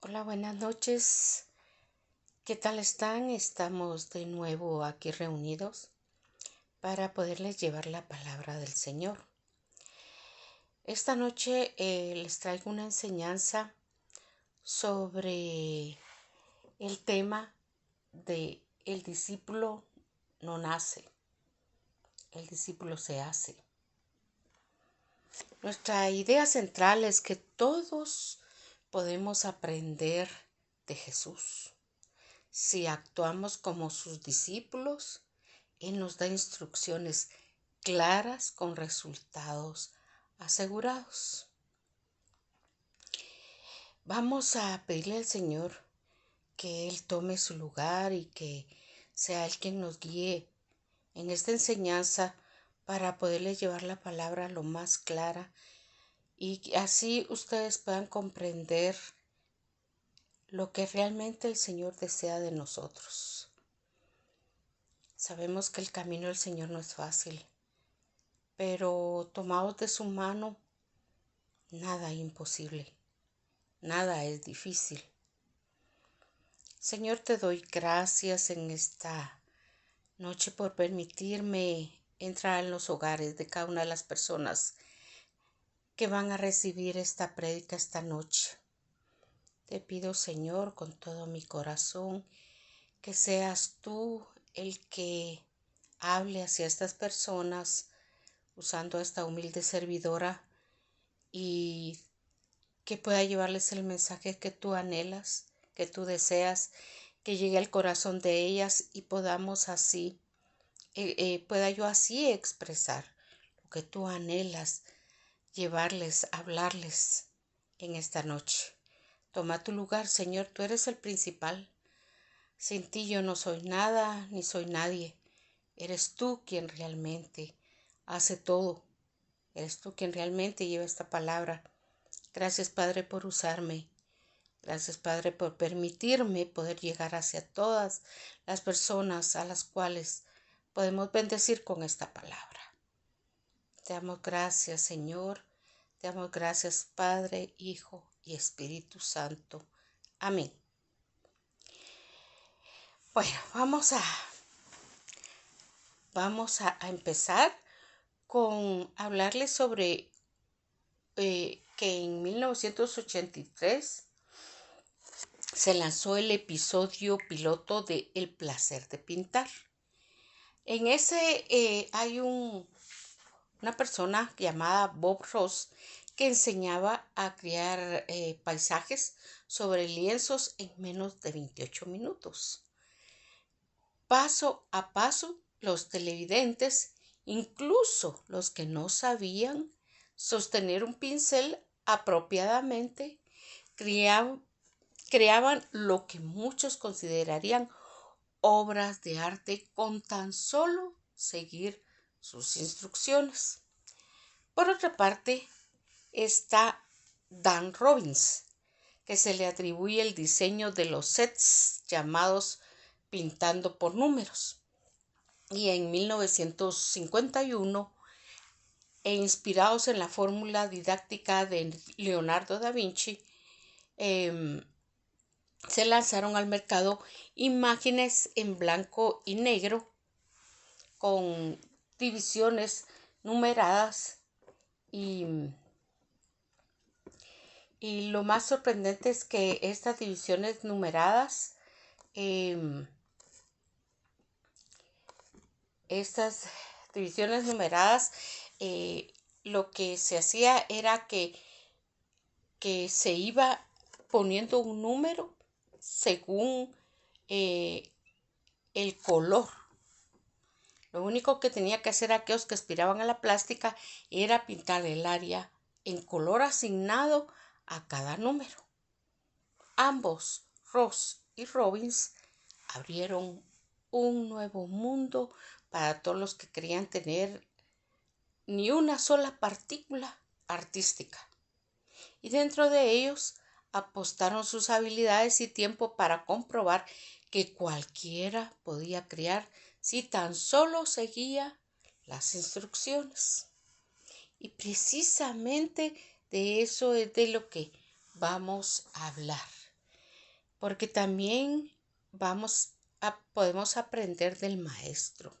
Hola, buenas noches. ¿Qué tal están? Estamos de nuevo aquí reunidos para poderles llevar la palabra del Señor. Esta noche les traigo una enseñanza sobre el tema de el discípulo no nace, el discípulo se hace. Nuestra idea central es que todos podemos aprender de Jesús. Si actuamos como sus discípulos, Él nos da instrucciones claras con resultados asegurados. Vamos a pedirle al Señor que Él tome su lugar y que sea Él quien nos guíe en esta enseñanza para poderle llevar la palabra lo más clara y que así ustedes puedan comprender lo que realmente el Señor desea de nosotros. Sabemos que el camino del Señor no es fácil, pero tomados de su mano, nada es imposible, nada es difícil. Señor, te doy gracias en esta noche por permitirme entrar en los hogares de cada una de las personas que van a recibir esta prédica esta noche. Te pido, Señor, con todo mi corazón, que seas tú el que hable hacia estas personas usando a esta humilde servidora y que pueda llevarles el mensaje que tú anhelas, que tú deseas, que llegue al corazón de ellas y podamos así, pueda yo así expresar lo que tú anhelas, llevarles, hablarles en esta noche. Toma tu lugar, Señor, tú eres el principal. Sin ti yo no soy nada ni soy nadie. Eres tú quien realmente hace todo. Eres tú quien realmente lleva esta palabra. Gracias, Padre, por usarme. Gracias, Padre, por permitirme poder llegar hacia todas las personas a las cuales podemos bendecir con esta palabra. Te damos gracias, Señor. Te damos gracias, Padre, Hijo y Espíritu Santo. Amén. Bueno, vamos a empezar con hablarles sobre que en 1983 se lanzó el episodio piloto de El placer de pintar. En ese hay una persona llamada Bob Ross que enseñaba a crear paisajes sobre lienzos en menos de 28 minutos. Paso a paso, los televidentes, incluso los que no sabían sostener un pincel apropiadamente, creaban lo que muchos considerarían obras de arte con tan solo seguir sus instrucciones. Por otra parte, está Dan Robbins, que se le atribuye el diseño de los sets llamados Pintando por Números. Y en 1951, inspirados en la fórmula didáctica de Leonardo da Vinci, se lanzaron al mercado imágenes en blanco y negro con divisiones numeradas y lo más sorprendente es que estas divisiones numeradas eh, estas divisiones numeradas lo que se hacía era que se iba poniendo un número según el color. Lo único que tenía que hacer aquellos que aspiraban a la plástica era pintar el área en color asignado a cada número. Ambos, Ross y Robbins, abrieron un nuevo mundo para todos los que querían tener ni una sola partícula artística. Y dentro de ellos apostaron sus habilidades y tiempo para comprobar que cualquiera podía crear si tan solo seguía las instrucciones. Y precisamente de eso es de lo que vamos a hablar. porque también podemos aprender del Maestro,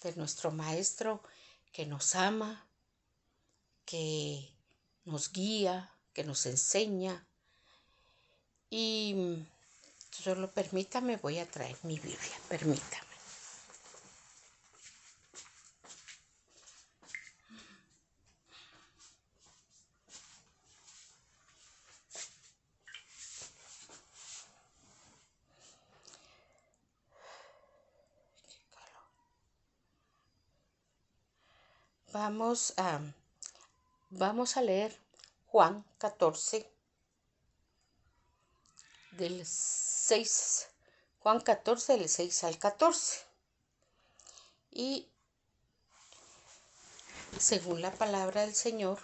de nuestro Maestro que nos ama, que nos guía, que nos enseña. Y solo permítame, voy a traer mi Biblia, permítame. Vamos a, vamos a leer Juan 14, del 6, Juan 14, del 6 al 14. Y según la palabra del Señor,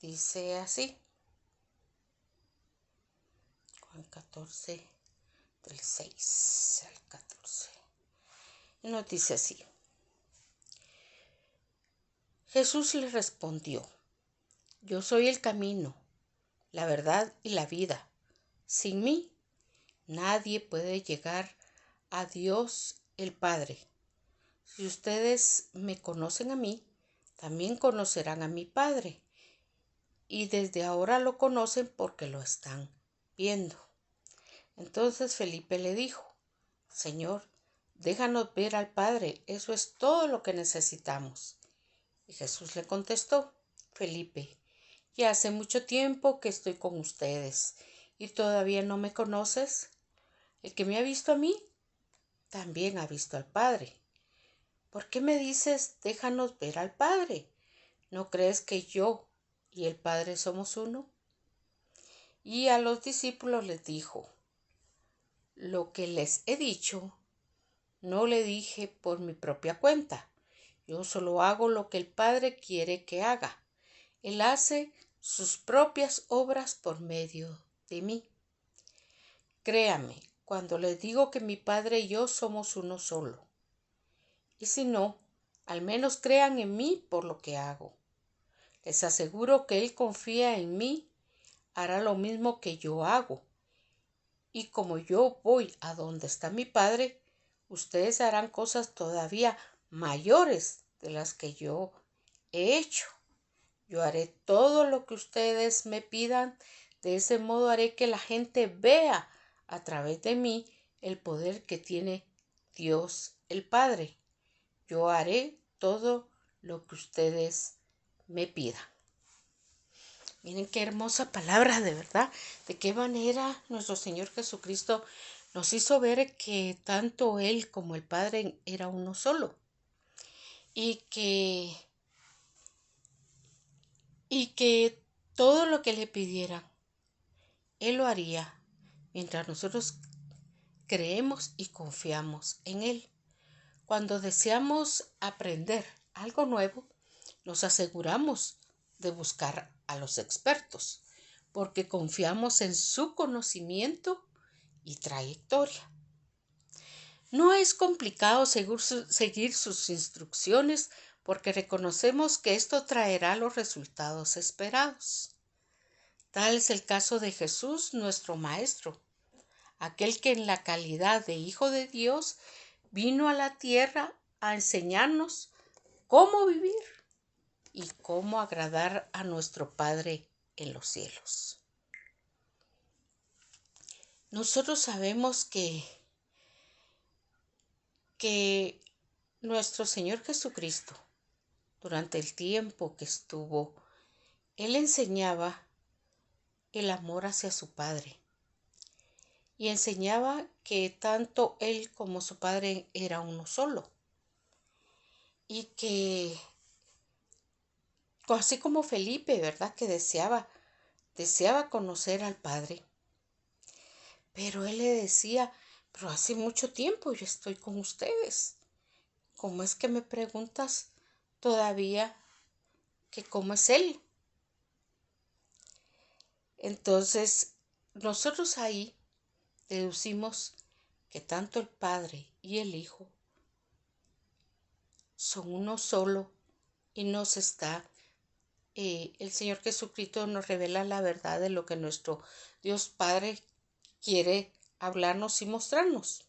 dice así, Juan 14, del 6 al 14. Y nos dice así, Jesús le respondió, yo soy el camino, la verdad y la vida. Sin mí, nadie puede llegar a Dios el Padre. Si ustedes me conocen a mí, también conocerán a mi Padre. Y desde ahora lo conocen porque lo están viendo. Entonces Felipe le dijo, Señor, déjanos ver al Padre, eso es todo lo que necesitamos. Y Jesús le contestó, Felipe, ya hace mucho tiempo que estoy con ustedes y todavía no me conoces. El que me ha visto a mí, también ha visto al Padre. ¿Por qué me dices, déjanos ver al Padre? ¿No crees que yo y el Padre somos uno? Y a los discípulos les dijo, lo que les he dicho, no le dije por mi propia cuenta. Yo solo hago lo que el Padre quiere que haga. Él hace sus propias obras por medio de mí. Créame, cuando les digo que mi Padre y yo somos uno solo. Y si no, al menos crean en mí por lo que hago. Les aseguro que Él confía en mí, hará lo mismo que yo hago. Y como yo voy a donde está mi Padre, ustedes harán cosas todavía mayores de las que yo he hecho. Yo haré todo lo que ustedes me pidan, de ese modo haré que la gente vea a través de mí el poder que tiene Dios el Padre. Yo haré todo lo que ustedes me pidan. Miren qué hermosa palabra, de verdad. De qué manera nuestro Señor Jesucristo nos hizo ver que tanto Él como el Padre era uno solo. Y que todo lo que le pidieran, Él lo haría mientras nosotros creemos y confiamos en Él. Cuando deseamos aprender algo nuevo, nos aseguramos de buscar a los expertos, porque confiamos en su conocimiento y trayectoria. No es complicado seguir sus instrucciones porque reconocemos que esto traerá los resultados esperados. Tal es el caso de Jesús, nuestro Maestro, aquel que en la calidad de Hijo de Dios vino a la tierra a enseñarnos cómo vivir y cómo agradar a nuestro Padre en los cielos. Nosotros sabemos que nuestro Señor Jesucristo, durante el tiempo que estuvo, Él enseñaba el amor hacia su Padre y enseñaba que tanto Él como su Padre era uno solo y que así como Felipe, ¿verdad? Que deseaba conocer al Padre. Pero él le decía, pero hace mucho tiempo yo estoy con ustedes. ¿Cómo es que me preguntas todavía que cómo es Él? Entonces, nosotros ahí deducimos que tanto el Padre y el Hijo son uno solo y nos está el Señor Jesucristo nos revela la verdad de lo que nuestro Dios Padre quiere hablarnos y mostrarnos.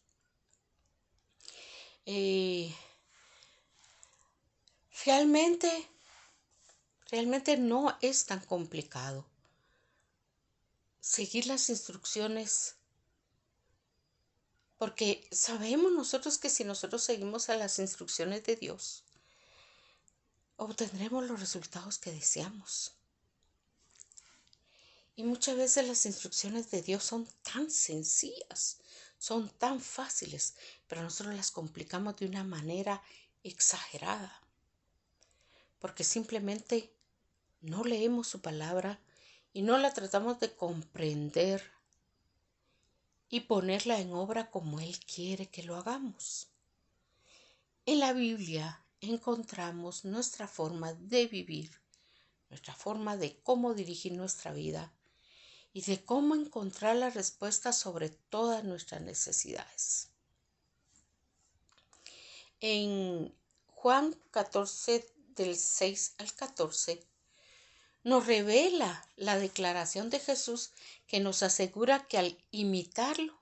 Eh, realmente, realmente no es tan complicado. Seguir las instrucciones, porque sabemos nosotros que si nosotros seguimos a las instrucciones de Dios, obtendremos los resultados que deseamos. Y muchas veces las instrucciones de Dios son tan sencillas, son tan fáciles, pero nosotros las complicamos de una manera exagerada, porque simplemente no leemos su palabra y no la tratamos de comprender y ponerla en obra como Él quiere que lo hagamos. En la Biblia encontramos nuestra forma de vivir, nuestra forma de cómo dirigir nuestra vida y de cómo encontrar la respuesta sobre todas nuestras necesidades. En Juan 14, del 6 al 14, nos revela la declaración de Jesús que nos asegura que al imitarlo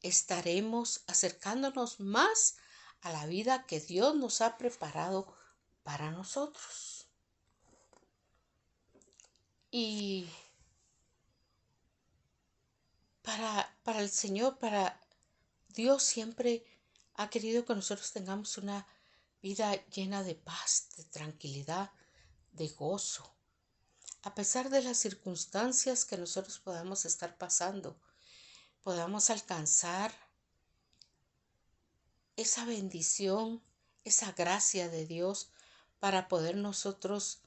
estaremos acercándonos más a la vida que Dios nos ha preparado para nosotros. Y para el Señor, para Dios siempre ha querido que nosotros tengamos una vida llena de paz, de tranquilidad, de gozo. A pesar de las circunstancias que nosotros podamos estar pasando, podamos alcanzar esa bendición, esa gracia de Dios para poder nosotros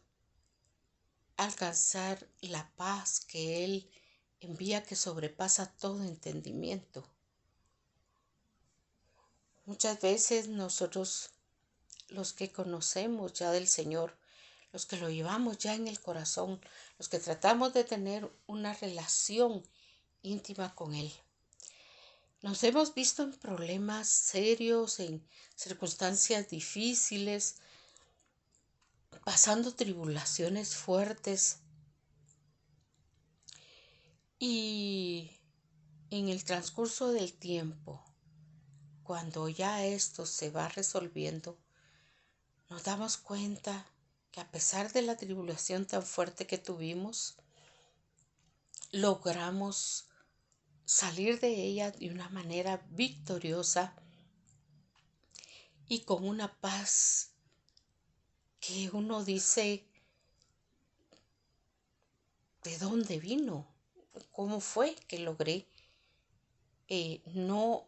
alcanzar la paz que Él envía, que sobrepasa todo entendimiento. Muchas veces nosotros, los que conocemos ya del Señor, los que lo llevamos ya en el corazón, los que tratamos de tener una relación íntima con Él, nos hemos visto en problemas serios, en circunstancias difíciles, pasando tribulaciones fuertes, y en el transcurso del tiempo, cuando ya esto se va resolviendo, nos damos cuenta que a pesar de la tribulación tan fuerte que tuvimos, logramos salir de ella de una manera victoriosa y con una paz que uno dice, ¿de dónde vino? ¿Cómo fue que logré no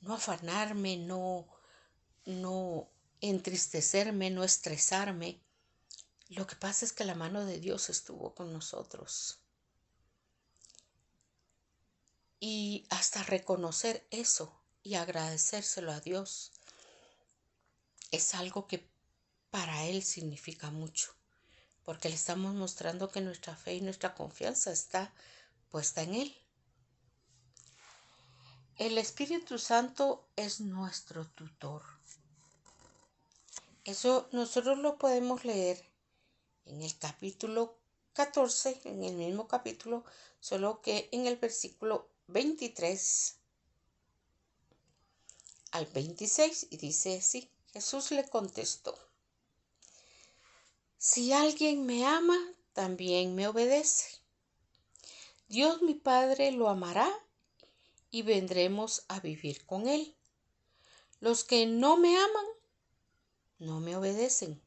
afanarme, no entristecerme, no estresarme? Lo que pasa es que la mano de Dios estuvo con nosotros. Y hasta reconocer eso y agradecérselo a Dios es algo que para Él significa mucho, porque le estamos mostrando que nuestra fe y nuestra confianza está puesta en Él. El Espíritu Santo es nuestro tutor. Eso nosotros lo podemos leer en el capítulo 14, en el mismo capítulo, solo que en el versículo 23 al 26, y dice así: Jesús le contestó: si alguien me ama, también me obedece. Dios mi Padre lo amará y vendremos a vivir con él. Los que no me aman, no me obedecen,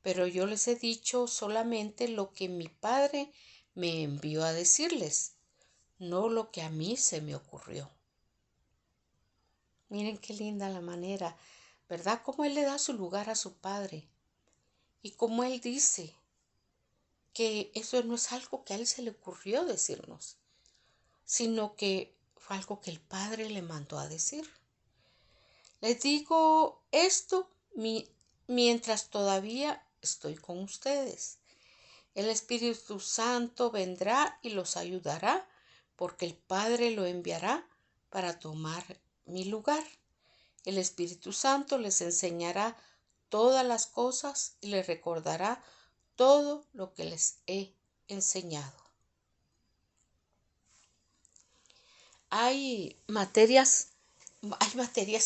pero yo les he dicho solamente lo que mi Padre me envió a decirles, no lo que a mí se me ocurrió. Miren qué linda la manera, ¿verdad? Cómo Él le da su lugar a su Padre. Y cómo Él dice que eso no es algo que a Él se le ocurrió decirnos, sino que fue algo que el Padre le mandó a decir. Les digo esto mientras todavía estoy con ustedes. El Espíritu Santo vendrá y los ayudará, porque el Padre lo enviará para tomar mi lugar. El Espíritu Santo les enseñará todas las cosas y les recordará todo lo que les he enseñado. Hay materias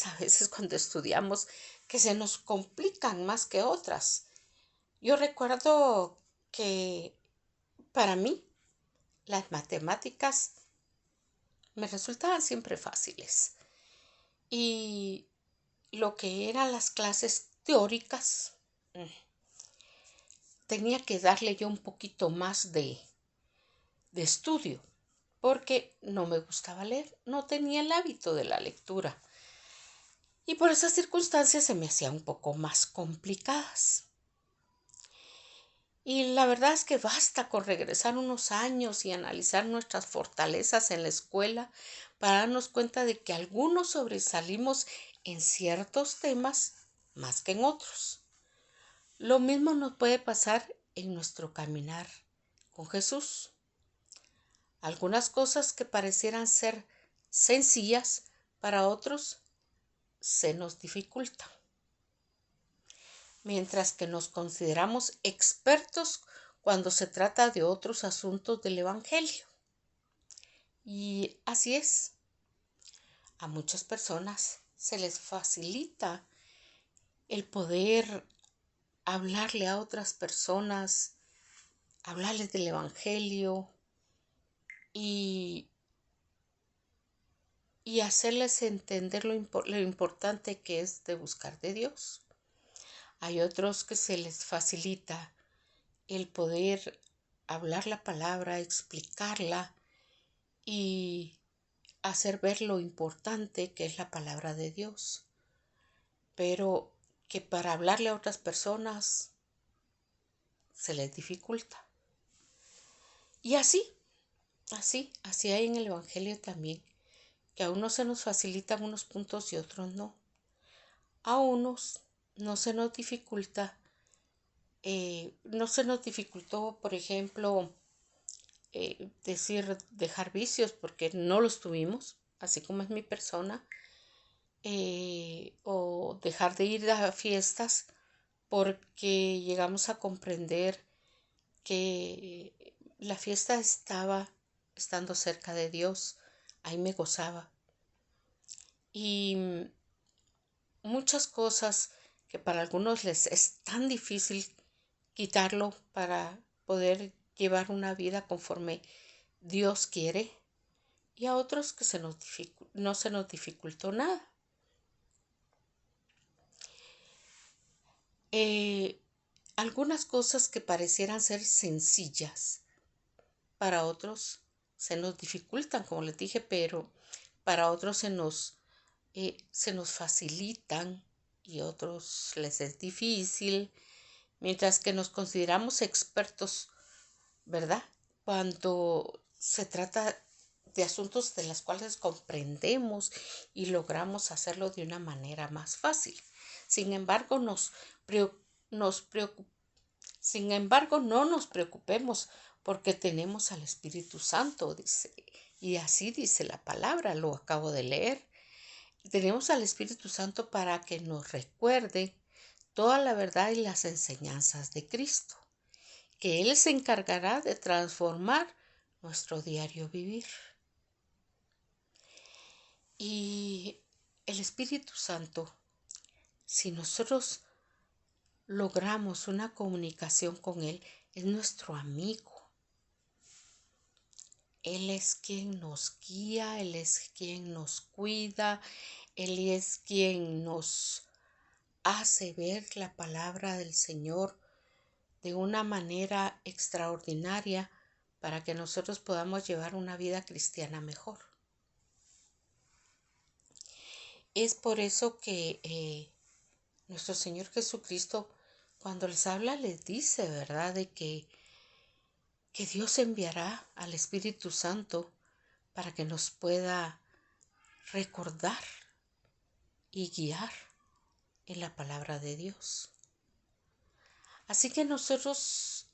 a veces cuando estudiamos que se nos complican más que otras. Yo recuerdo que para mí las matemáticas me resultaban siempre fáciles y lo que eran las clases teóricas tenía que darle yo un poquito más de estudio porque no me gustaba leer, no tenía el hábito de la lectura y por esas circunstancias se me hacían un poco más complicadas. Y la verdad es que basta con regresar unos años y analizar nuestras fortalezas en la escuela para darnos cuenta de que algunos sobresalimos en ciertos temas más que en otros. Lo mismo nos puede pasar en nuestro caminar con Jesús. Algunas cosas que parecieran ser sencillas para otros se nos dificultan, mientras que nos consideramos expertos cuando se trata de otros asuntos del Evangelio. Y así es, a muchas personas se les facilita el poder hablarle a otras personas, hablarles del Evangelio y, hacerles entender lo importante que es de buscar de Dios. Hay otros que se les facilita el poder hablar la palabra, explicarla y hacer ver lo importante que es la palabra de Dios. Pero que para hablarle a otras personas se les dificulta. Y así hay en el Evangelio también, que a unos se nos facilitan unos puntos y otros no. A unos no se nos dificulta, no se nos dificultó, por ejemplo, dejar vicios porque no los tuvimos, así como es mi persona, o dejar de ir a fiestas porque llegamos a comprender que la fiesta estaba estando cerca de Dios, ahí me gozaba. Y muchas cosas que para algunos les es tan difícil quitarlo para poder llevar una vida conforme Dios quiere, y a otros que no se nos dificultó nada. Algunas cosas que parecieran ser sencillas, para otros se nos dificultan, como les dije, pero para otros se nos facilitan y otros les es difícil, mientras que nos consideramos expertos, ¿verdad? Cuando se trata de asuntos de los cuales comprendemos y logramos hacerlo de una manera más fácil. Sin embargo, sin embargo, no nos preocupemos porque tenemos al Espíritu Santo, dice, y así dice la palabra, lo acabo de leer. Tenemos al Espíritu Santo para que nos recuerde toda la verdad y las enseñanzas de Cristo, que Él se encargará de transformar nuestro diario vivir. Y el Espíritu Santo, si nosotros logramos una comunicación con Él, es nuestro amigo. Él es quien nos guía, Él es quien nos cuida, Él es quien nos hace ver la palabra del Señor de una manera extraordinaria para que nosotros podamos llevar una vida cristiana mejor. Es por eso que nuestro Señor Jesucristo, cuando les habla, les dice, ¿verdad?, de que Dios enviará al Espíritu Santo para que nos pueda recordar y guiar en la palabra de Dios. Así que nosotros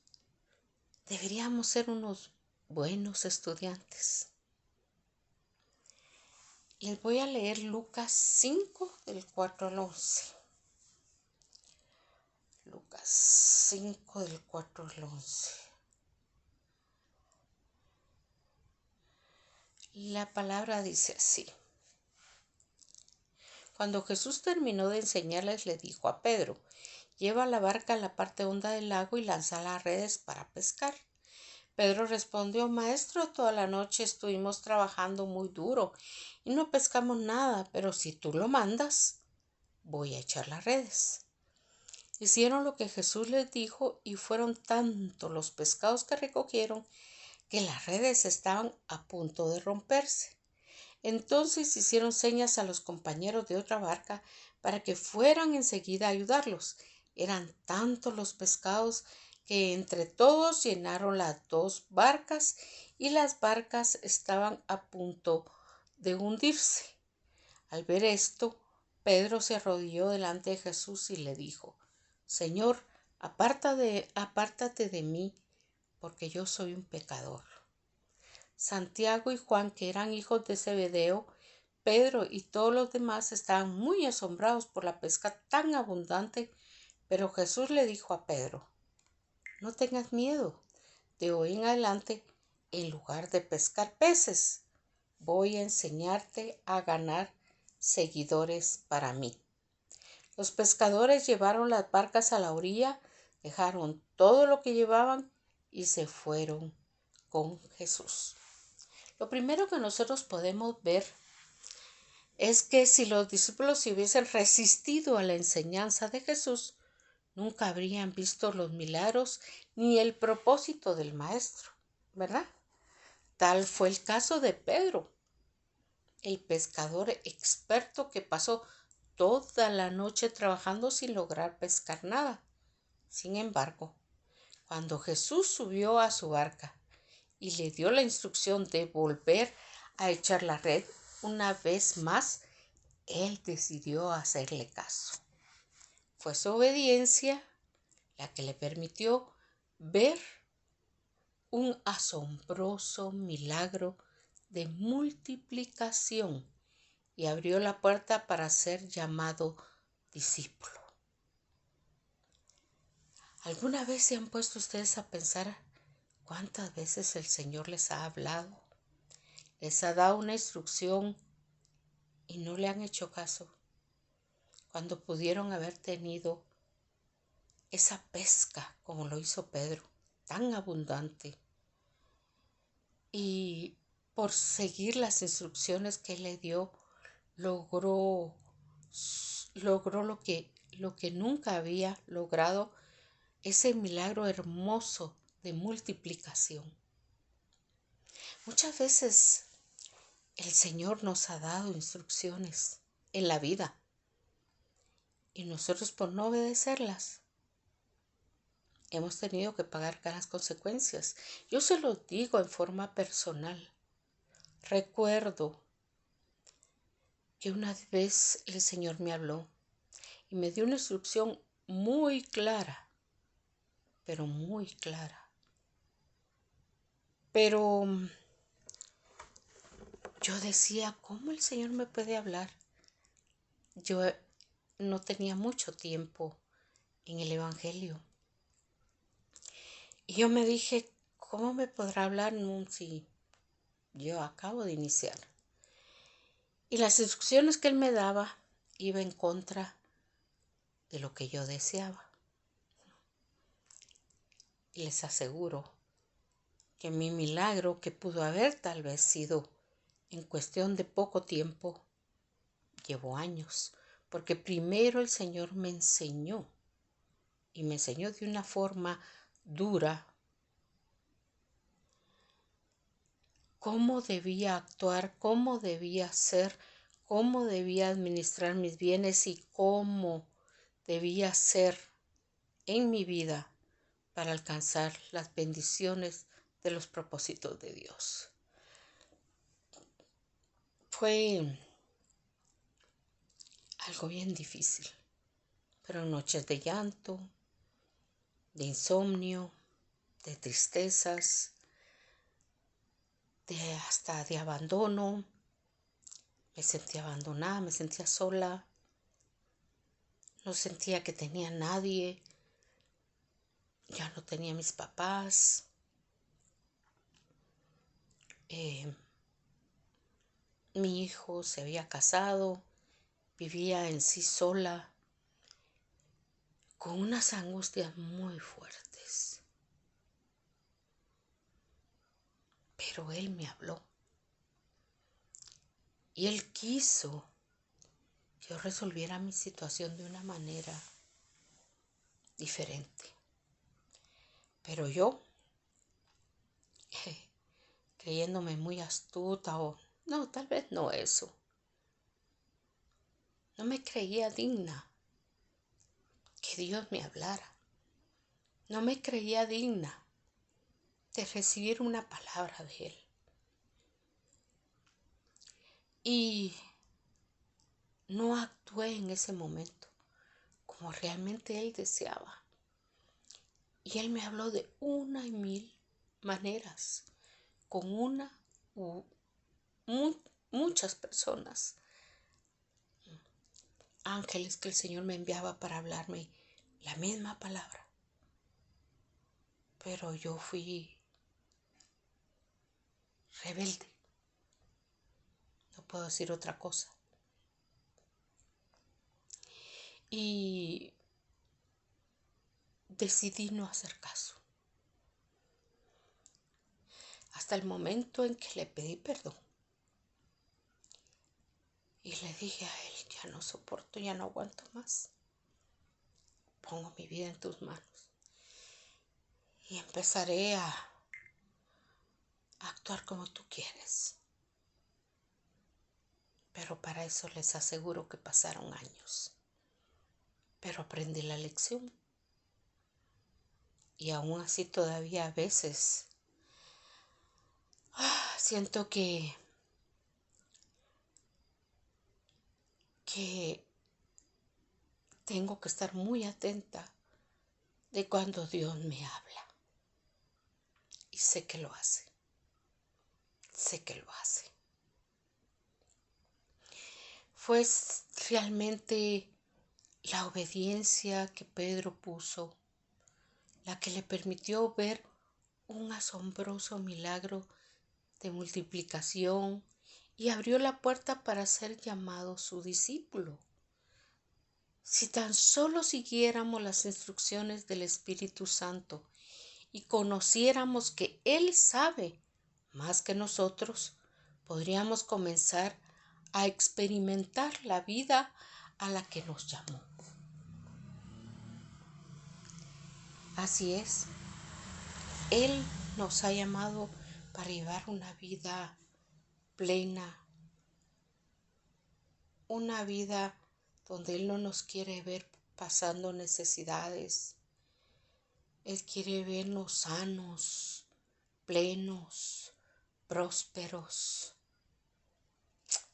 deberíamos ser unos buenos estudiantes. Les voy a leer Lucas 5, del 4 al 11. Lucas 5 del 4 al 11. La palabra dice así. Cuando Jesús terminó de enseñarles, le dijo a Pedro: lleva la barca a la parte honda del lago y lanza las redes para pescar. Pedro respondió: Maestro, toda la noche estuvimos trabajando muy duro y no pescamos nada, pero si tú lo mandas, voy a echar las redes. Hicieron lo que Jesús les dijo y fueron tantos los pescados que recogieron que las redes estaban a punto de romperse. Entonces hicieron señas a los compañeros de otra barca para que fueran enseguida a ayudarlos. Eran tantos los pescados que entre todos llenaron las 2 barcas y las barcas estaban a punto de hundirse. Al ver esto, Pedro se arrodilló delante de Jesús y le dijo: Señor, apártate de mí, porque yo soy un pecador. Santiago y Juan, que eran hijos de Zebedeo, Pedro y todos los demás estaban muy asombrados por la pesca tan abundante, pero Jesús le dijo a Pedro: no tengas miedo, de hoy en adelante, en lugar de pescar peces, voy a enseñarte a ganar seguidores para mí. Los pescadores llevaron las barcas a la orilla, dejaron todo lo que llevaban y se fueron con Jesús. Lo primero que nosotros podemos ver es que si los discípulos se hubiesen resistido a la enseñanza de Jesús, nunca habrían visto los milagros ni el propósito del Maestro, ¿verdad? Tal fue el caso de Pedro, el pescador experto que pasó toda la noche trabajando sin lograr pescar nada. Sin embargo, cuando Jesús subió a su barca y le dio la instrucción de volver a echar la red una vez más, él decidió hacerle caso. Fue su obediencia la que le permitió ver un asombroso milagro de multiplicación y abrió la puerta para ser llamado discípulo. ¿Alguna vez se han puesto ustedes a pensar cuántas veces el Señor les ha hablado? Les ha dado una instrucción y no le han hecho caso, cuando pudieron haber tenido esa pesca como lo hizo Pedro, tan abundante. Y por seguir las instrucciones que él le dio, logró lo que nunca había logrado, ese milagro hermoso de multiplicación. Muchas veces el Señor nos ha dado instrucciones en la vida y nosotros, por no obedecerlas, hemos tenido que pagar las consecuencias. Yo se lo digo en forma personal. Recuerdo que una vez el Señor me habló y me dio una instrucción muy clara, pero muy clara. Pero yo decía: ¿cómo el Señor me puede hablar? Yo no tenía mucho tiempo en el Evangelio. Y yo me dije: ¿cómo me podrá hablar si yo acabo de iniciar? Y las instrucciones que él me daba iba en contra de lo que yo deseaba. Y les aseguro que mi milagro, que pudo haber tal vez sido en cuestión de poco tiempo, llevó años, porque primero el Señor me enseñó, y me enseñó de una forma dura, cómo debía actuar, cómo debía ser, cómo debía administrar mis bienes y cómo debía ser en mi vida para alcanzar las bendiciones de los propósitos de Dios. Fue algo bien difícil, pero noches de llanto, de insomnio, de tristezas, hasta de abandono. Me sentía abandonada, me sentía sola, no sentía que tenía nadie. ya no tenía mis papás. Mi hijo se había casado, vivía en sí sola, con unas angustias muy fuertes. Pero él me habló y él quiso que yo resolviera mi situación de una manera diferente. Pero yo, creyéndome muy astuta o no, tal vez no eso, no me creía digna que Dios me hablara. No me creía digna de recibir una palabra de Él. Y no actué en ese momento como realmente Él deseaba. Y Él me habló de una y mil maneras, con una u muchas personas, ángeles que el Señor me enviaba para hablarme la misma palabra. Pero yo fui rebelde, no puedo decir otra cosa. Y decidí no hacer caso. Hasta el momento en que le pedí perdón. Y le dije a Él, ya no soporto, ya no aguanto más. Pongo mi vida en tus manos. Y empezaré a actuar como tú quieres. Pero para eso les aseguro que pasaron años. Pero aprendí la lección. Y aún así todavía a veces siento que tengo que estar muy atenta de cuando Dios me habla. Y sé que lo hace. Sé que lo hace. Fue realmente la obediencia que Pedro puso la que le permitió ver un asombroso milagro de multiplicación y abrió la puerta para ser llamado su discípulo. Si tan solo siguiéramos las instrucciones del Espíritu Santo y conociéramos que Él sabe más que nosotros, podríamos comenzar a experimentar la vida a la que nos llamó. Así es, Él nos ha llamado para llevar una vida plena, una vida donde Él no nos quiere ver pasando necesidades. Él quiere vernos sanos, plenos, prósperos.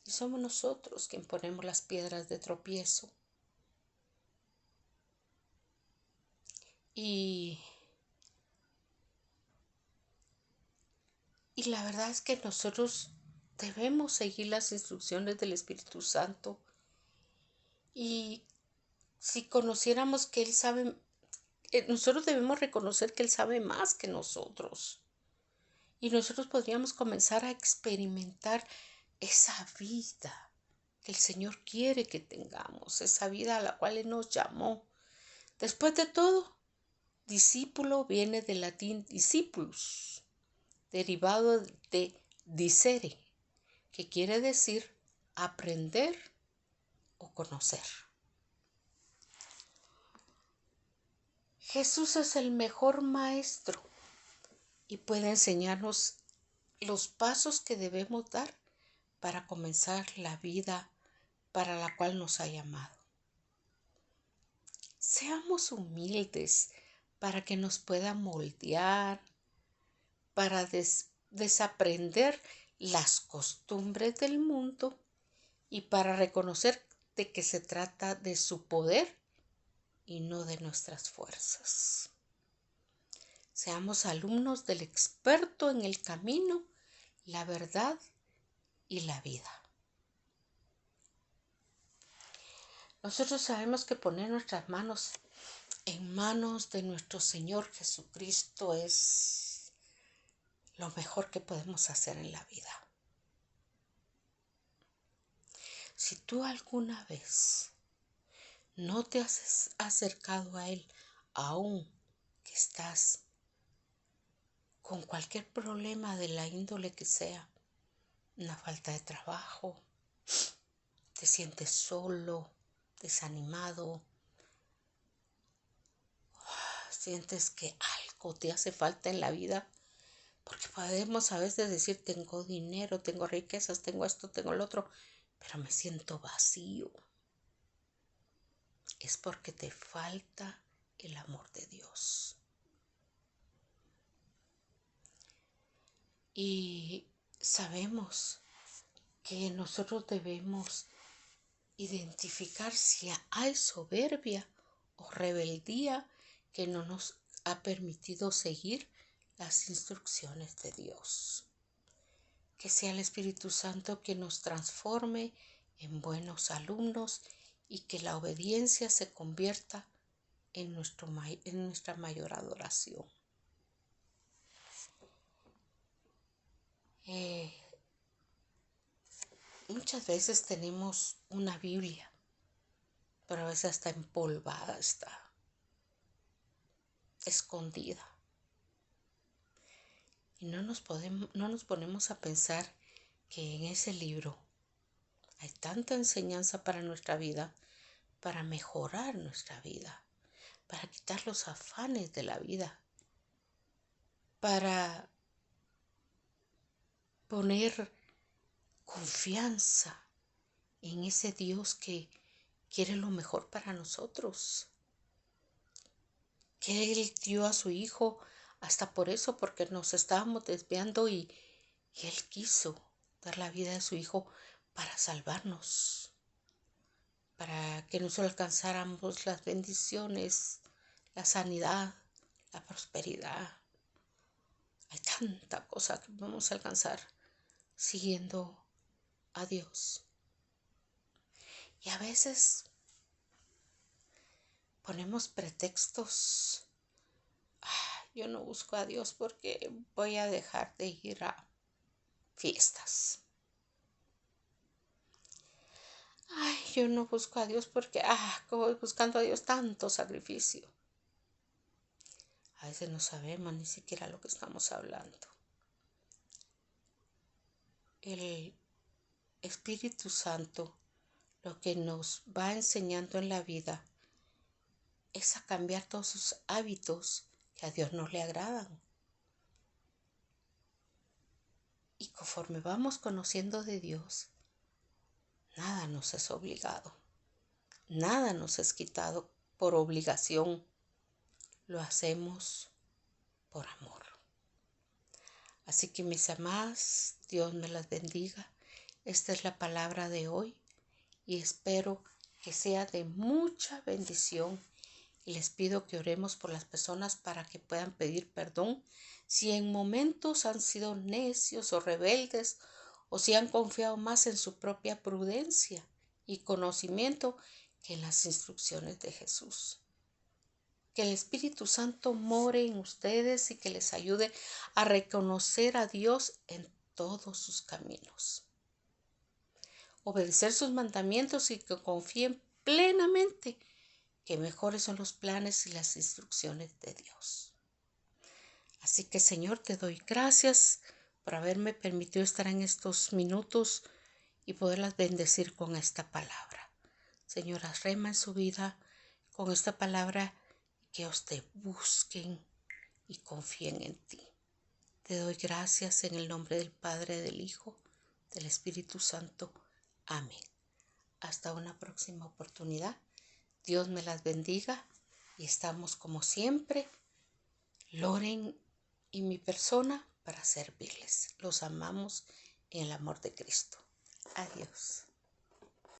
Y somos nosotros quienes ponemos las piedras de tropiezo. Y la verdad es que nosotros debemos seguir las instrucciones del Espíritu Santo. Y si conociéramos que Él sabe, nosotros debemos reconocer que Él sabe más que nosotros. Y nosotros podríamos comenzar a experimentar esa vida que el Señor quiere que tengamos, esa vida a la cual Él nos llamó. Después de todo, discípulo viene del latín discipulus, derivado de dicere, que quiere decir aprender o conocer. Jesús es el mejor maestro y puede enseñarnos los pasos que debemos dar para comenzar la vida para la cual nos ha llamado. Seamos humildes para que nos pueda moldear, para desaprender las costumbres del mundo y para reconocer de que se trata de su poder y no de nuestras fuerzas. Seamos alumnos del experto en el camino, la verdad y la vida. Nosotros sabemos que poner nuestras manos en manos de nuestro Señor Jesucristo es lo mejor que podemos hacer en la vida. Si tú alguna vez no te has acercado a Él, aún que estás con cualquier problema de la índole que sea, una falta de trabajo, te sientes solo, desanimado, sientes que algo te hace falta en la vida, porque podemos a veces decir, tengo dinero, tengo riquezas, tengo esto, tengo lo otro, pero me siento vacío. Es porque te falta el amor de Dios. Y sabemos que nosotros debemos identificar si hay soberbia o rebeldía que no nos ha permitido seguir las instrucciones de Dios. Que sea el Espíritu Santo que nos transforme en buenos alumnos y que la obediencia se convierta en nuestra mayor adoración. Muchas veces tenemos una Biblia, pero a veces está empolvada, está escondida. Y no nos ponemos a pensar que en ese libro hay tanta enseñanza para nuestra vida, para mejorar nuestra vida, para quitar los afanes de la vida, para poner confianza en ese Dios que quiere lo mejor para nosotros, que Él dio a su Hijo hasta por eso, porque nos estábamos desviando y Él quiso dar la vida de su Hijo para salvarnos, para que nos alcanzáramos las bendiciones, la sanidad, la prosperidad. Hay tanta cosa que podemos alcanzar siguiendo a Dios. Y a veces ponemos pretextos. Yo no busco a Dios porque voy a dejar de ir a fiestas. Yo no busco a Dios porque voy buscando a Dios tanto sacrificio. A veces no sabemos ni siquiera lo que estamos hablando. El Espíritu Santo lo que nos va enseñando en la vida es a cambiar todos sus hábitos que a Dios no le agradan. Y conforme vamos conociendo de Dios, nada nos es obligado, nada nos es quitado por obligación, lo hacemos por amor. Así que mis amadas, Dios me las bendiga. Esta es la palabra de hoy y espero que sea de mucha bendición. Y les pido que oremos por las personas para que puedan pedir perdón si en momentos han sido necios o rebeldes o si han confiado más en su propia prudencia y conocimiento que en las instrucciones de Jesús. Que el Espíritu Santo more en ustedes y que les ayude a reconocer a Dios en todos sus caminos. Obedecer sus mandamientos y que confíen plenamente que mejores son los planes y las instrucciones de Dios. Así que, Señor, te doy gracias por haberme permitido estar en estos minutos y poderlas bendecir con esta palabra. Señor, haz rema en su vida con esta palabra, que os te busquen y confíen en ti. Te doy gracias en el nombre del Padre, del Hijo, del Espíritu Santo. Amén. Hasta una próxima oportunidad. Dios me las bendiga y estamos como siempre, Loren y mi persona, para servirles. Los amamos en el amor de Cristo. Adiós.